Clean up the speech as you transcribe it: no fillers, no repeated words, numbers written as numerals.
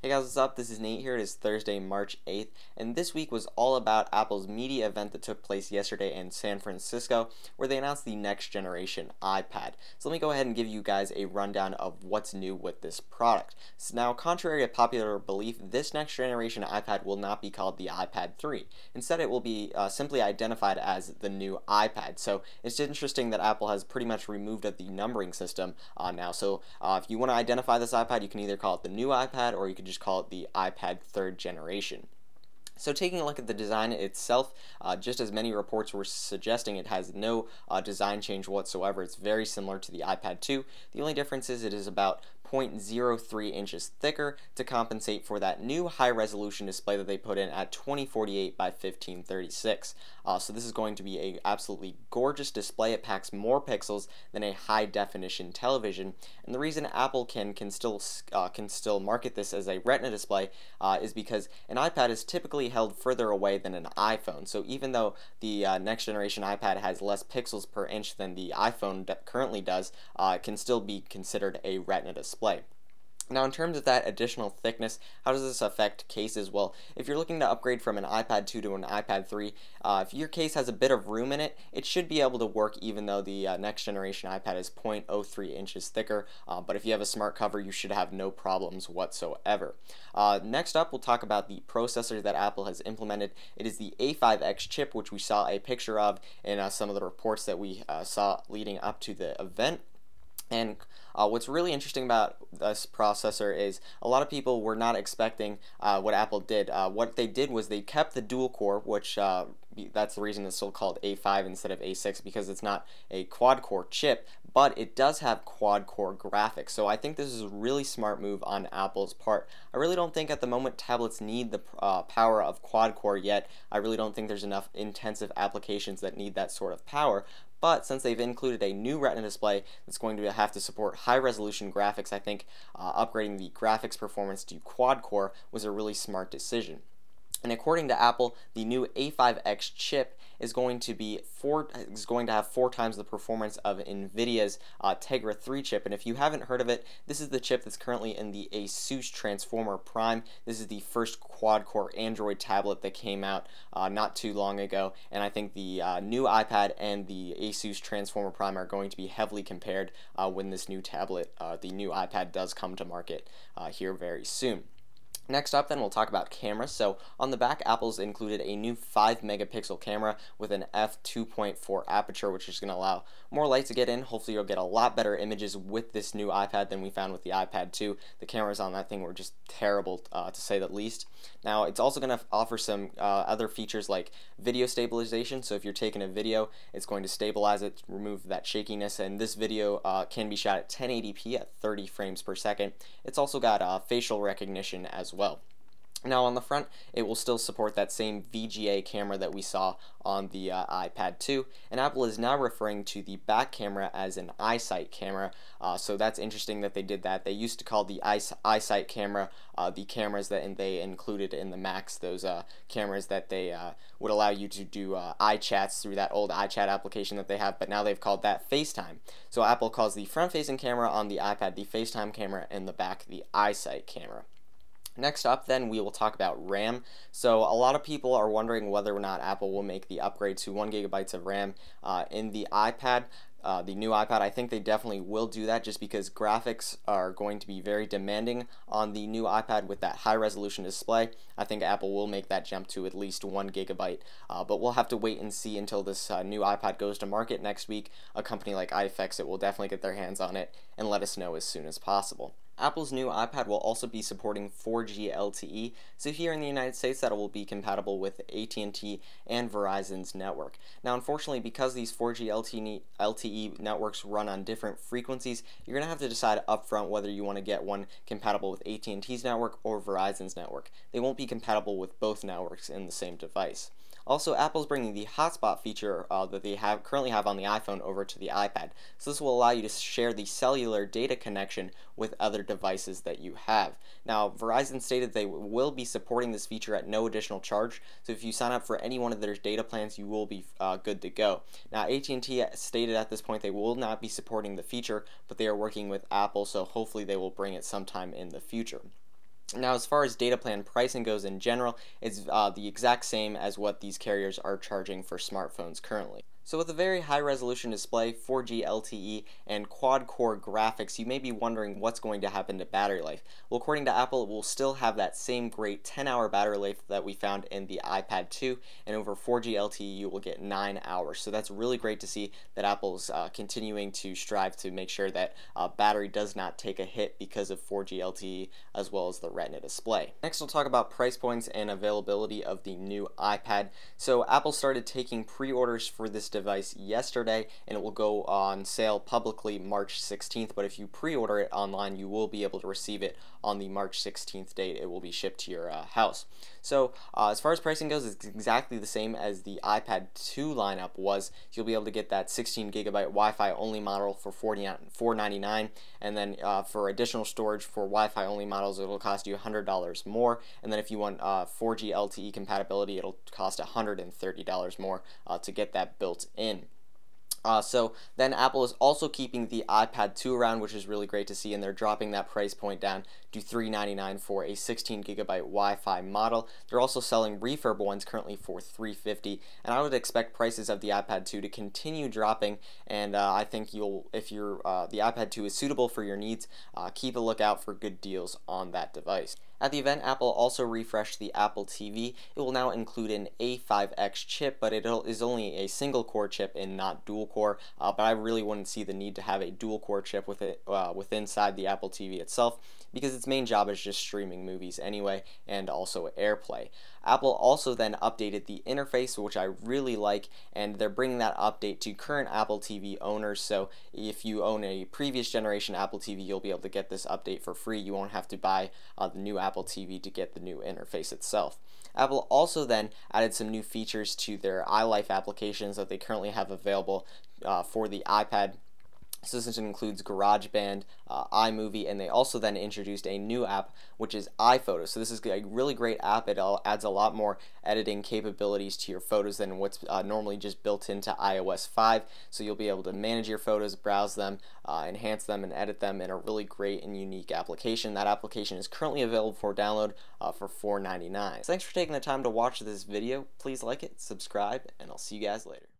Hey guys, what's up? This is Nate here. It is Thursday, March 8th, and this week was all about Apple's media event that took place yesterday in San Francisco, where they announced the next generation iPad. So let me go ahead and give you guys a rundown of what's new with this product. So now, contrary to popular belief, this next generation iPad will not be called the iPad 3. Instead, it will be simply identified as the new iPad. So it's interesting that Apple has pretty much removed the numbering system now. So if you want to identify this iPad, you can either call it the new iPad or you can just call it the iPad third generation. So taking a look at the design itself, just as many reports were suggesting, it has no design change whatsoever. It's very similar to the iPad 2. The only difference is it is about 0.03 inches thicker to compensate for that new high-resolution display that they put in at 2048 by 1536. So this is going to be a absolutely gorgeous display. It packs more pixels than a high-definition television, and the reason Apple can still market this as a Retina display is because an iPad is typically held further away than an iPhone. So even though the next generation iPad has less pixels per inch than the iPhone currently does, it can still be considered a Retina display. Now, in terms of that additional thickness, how does this affect cases? Well, if you're looking to upgrade from an iPad 2 to an iPad 3, if your case has a bit of room in it, it should be able to work even though the next generation iPad is 0.03 inches thicker. But if you have a smart cover, you should have no problems whatsoever. Next up, we'll talk about the processor that Apple has implemented. It is the A5X chip, which we saw a picture of in some of the reports that we saw leading up to the event. And what's really interesting about this processor is a lot of people were not expecting what Apple did. What they did was they kept the dual core, which that's the reason it's still called A5 instead of A6, because it's not a quad core chip, but it does have quad core graphics. So I think this is a really smart move on Apple's part. I really don't think at the moment tablets need the power of quad core yet. I really don't think there's enough intensive applications that need that sort of power. But since they've included a new Retina display that's going to have to support high-resolution graphics, I think upgrading the graphics performance to quad-core was a really smart decision. And according to Apple, the new A5X chip is going to have 4 times the performance of NVIDIA's Tegra 3 chip. And if you haven't heard of it, this is the chip that's currently in the Asus Transformer Prime. This is the first quad-core Android tablet that came out not too long ago. And I think the new iPad and the Asus Transformer Prime are going to be heavily compared when this new tablet, the new iPad, does come to market here very soon. Next up, then, we'll talk about cameras. So on the back, Apple's included a new 5-megapixel camera with an f2.4 aperture, which is going to allow more light to get in. Hopefully, you'll get a lot better images with this new iPad than we found with the iPad 2. The cameras on that thing were just terrible, to say the least. Now, it's also going to offer some other features like video stabilization. So if you're taking a video, it's going to stabilize it, remove that shakiness, and this video can be shot at 1080p at 30 frames per second. It's also got facial recognition as well. Now on the front, it will still support that same VGA camera that we saw on the iPad 2, and Apple is now referring to the back camera as an iSight camera, so that's interesting that they did that. They used to call the iSight camera the cameras that they included in the Macs, those cameras that they would allow you to do iChats through that old iChat application that they have, but now they've called that FaceTime. So Apple calls the front-facing camera on the iPad the FaceTime camera, and the back the iSight camera. Next up, then, we will talk about RAM. So a lot of people are wondering whether or not Apple will make the upgrade to 1 gigabyte of RAM in the iPad. The new iPad, I think they definitely will do that just because graphics are going to be very demanding on the new iPad with that high resolution display. I think Apple will make that jump to at least 1 gigabyte, but we'll have to wait and see until this new iPad goes to market next week. A company like iFixit will definitely get their hands on it and let us know as soon as possible. Apple's new iPad will also be supporting 4G LTE, so here in the United States that will be compatible with AT&T and Verizon's network. Now unfortunately, because these 4G LTE networks run on different frequencies, you're going to have to decide upfront whether you want to get one compatible with AT&T's network or Verizon's network. They won't be compatible with both networks in the same device. Also, Apple's bringing the hotspot feature that they currently have on the iPhone over to the iPad. So this will allow you to share the cellular data connection with other devices that you have. Now, Verizon stated they will be supporting this feature at no additional charge. So if you sign up for any one of their data plans, you will be good to go. Now, AT&T stated at this point they will not be supporting the feature, but they are working with Apple, so hopefully they will bring it sometime in the future. Now, as far as data plan pricing goes in general, it's the exact same as what these carriers are charging for smartphones currently. So with a very high resolution display, 4G LTE, and quad-core graphics, you may be wondering what's going to happen to battery life. Well, according to Apple, it will still have that same great 10-hour battery life that we found in the iPad 2, and over 4G LTE you will get 9 hours. So that's really great to see that Apple's continuing to strive to make sure that battery does not take a hit because of 4G LTE as well as the Retina display. Next, we'll talk about price points and availability of the new iPad. So Apple started taking pre-orders for this device yesterday, and it will go on sale publicly March 16th, but if you pre-order it online, you will be able to receive it on the March 16th date. It will be shipped to your house. So as far as pricing goes, it's exactly the same as the iPad 2 lineup was. You'll be able to get that 16 gigabyte Wi-Fi only model for $499, and then for additional storage for Wi-Fi only models, it'll cost you $100 more, and then if you want 4G LTE compatibility, it'll cost $130 more to get that built in. So then Apple is also keeping the iPad 2 around, which is really great to see, and they're dropping that price point down to $399 for a 16 gigabyte Wi-Fi model. They're also selling refurb ones currently for $350, and I would expect prices of the iPad 2 to continue dropping. And I think if the iPad 2 is suitable for your needs, keep a lookout for good deals on that device. At the event, Apple also refreshed the Apple TV. It will now include an A5X chip, but it is only a single core chip and not dual core. But I really wouldn't see the need to have a dual core chip with inside the Apple TV itself, because its main job is just streaming movies anyway, and also AirPlay. Apple also then updated the interface, which I really like, and they're bringing that update to current Apple TV owners. So if you own a previous generation Apple TV, you'll be able to get this update for free. You won't have to buy the new Apple TV to get the new interface itself. Apple also then added some new features to their iLife applications that they currently have available for the iPad. So this includes GarageBand, iMovie, and they also then introduced a new app, which is iPhotos. So this is a really great app. It adds a lot more editing capabilities to your photos than what's normally just built into iOS 5. So you'll be able to manage your photos, browse them, enhance them, and edit them in a really great and unique application. That application is currently available for download for $4.99. So thanks for taking the time to watch this video. Please like it, subscribe, and I'll see you guys later.